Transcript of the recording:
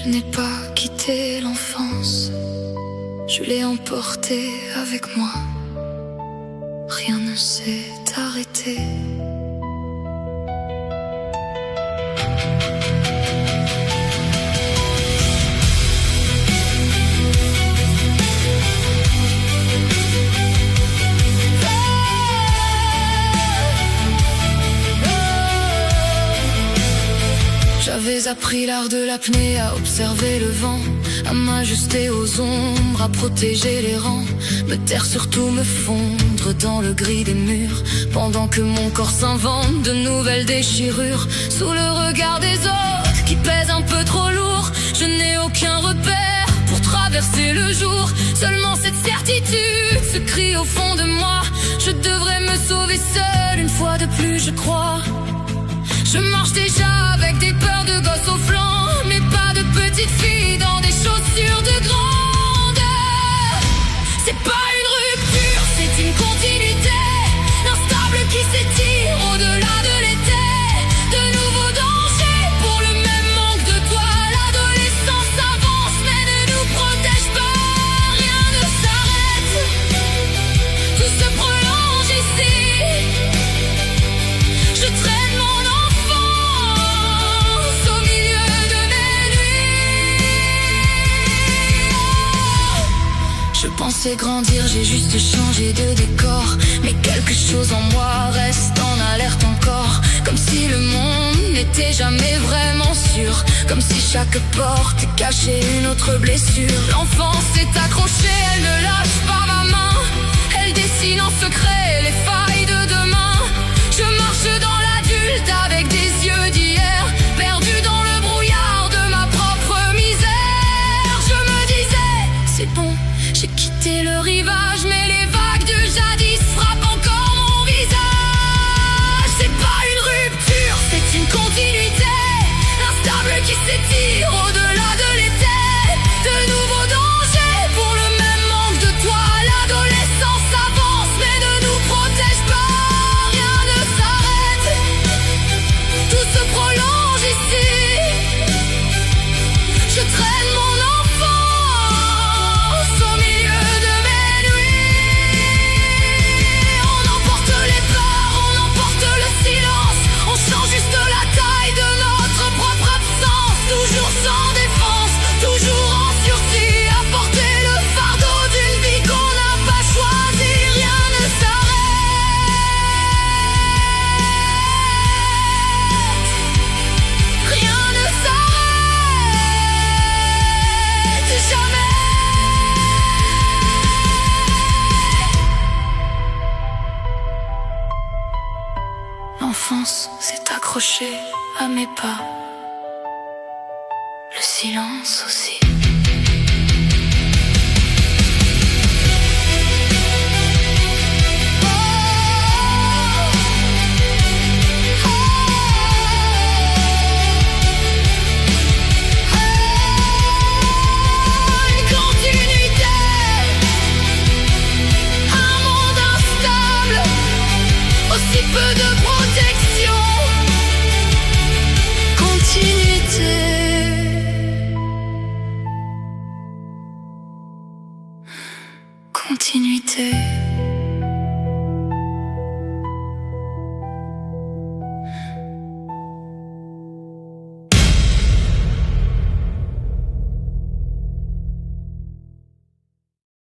Je n'ai pas quitté l'enfance, je l'ai emportée avec moi. Rien ne s'est arrêté. J'avais appris l'art de l'apnée, à observer le vent, à m'ajuster aux ombres, à protéger les rangs, me taire, surtout me fondre dans le gris des murs, pendant que mon corps s'invente de nouvelles déchirures. Sous le regard des autres qui pèsent un peu trop lourd, je n'ai aucun repère pour traverser le jour. Seulement cette certitude se crie au fond de moi: je devrais me sauver seule une fois de plus, je crois. Je marche déjà avec des peurs de gosse au flanc, mais pas de petite fille dans des chaussures de grandeur. C'est pas une rupture, c'est une continuité, l'instable qui s'étire au-delà de l'été. De nouveaux dangers pour le même manque de toi. L'adolescence avance mais ne nous protège pas. Rien ne s'arrête, tout se prolonge ici. Je traîne mon Je pensais grandir, j'ai juste changé de décor, mais quelque chose en moi reste en alerte encore. Comme si le monde n'était jamais vraiment sûr, comme si chaque porte cachait une autre blessure. L'enfance est accrochée, elle ne lâche pas ma main, elle dessine en secret les failles de demain. Je marche dans l'adulte avec des yeux d'hier, perdu dans le brouillard de ma propre misère. Je me disais, c'est bon, j'ai quitté le rivage, mais les vagues du jadis frappent encore mon visage. C'est pas une rupture, c'est une continuité, l'instable qui s'étire au-delà de l'été. De nouveaux dangers pour le même manque de toi. L'adolescence avance mais ne nous protège pas. Rien ne s'arrête, tout se prolonge ici. Je traîne mon enfance au milieu de mes nuits. On emporte les peurs, on emporte le silence, on change juste la taille de notre propre absence. Toujours sans défense, toujours en sursis, à porter le fardeau d'une vie qu'on n'a pas choisie. Rien ne s'arrête, rien ne s'arrête jamais. L'enfance s'est accrochée à mes pas, le silence aussi. Une continuité, un monde instable, aussi peu de protection. Continuité, continuité.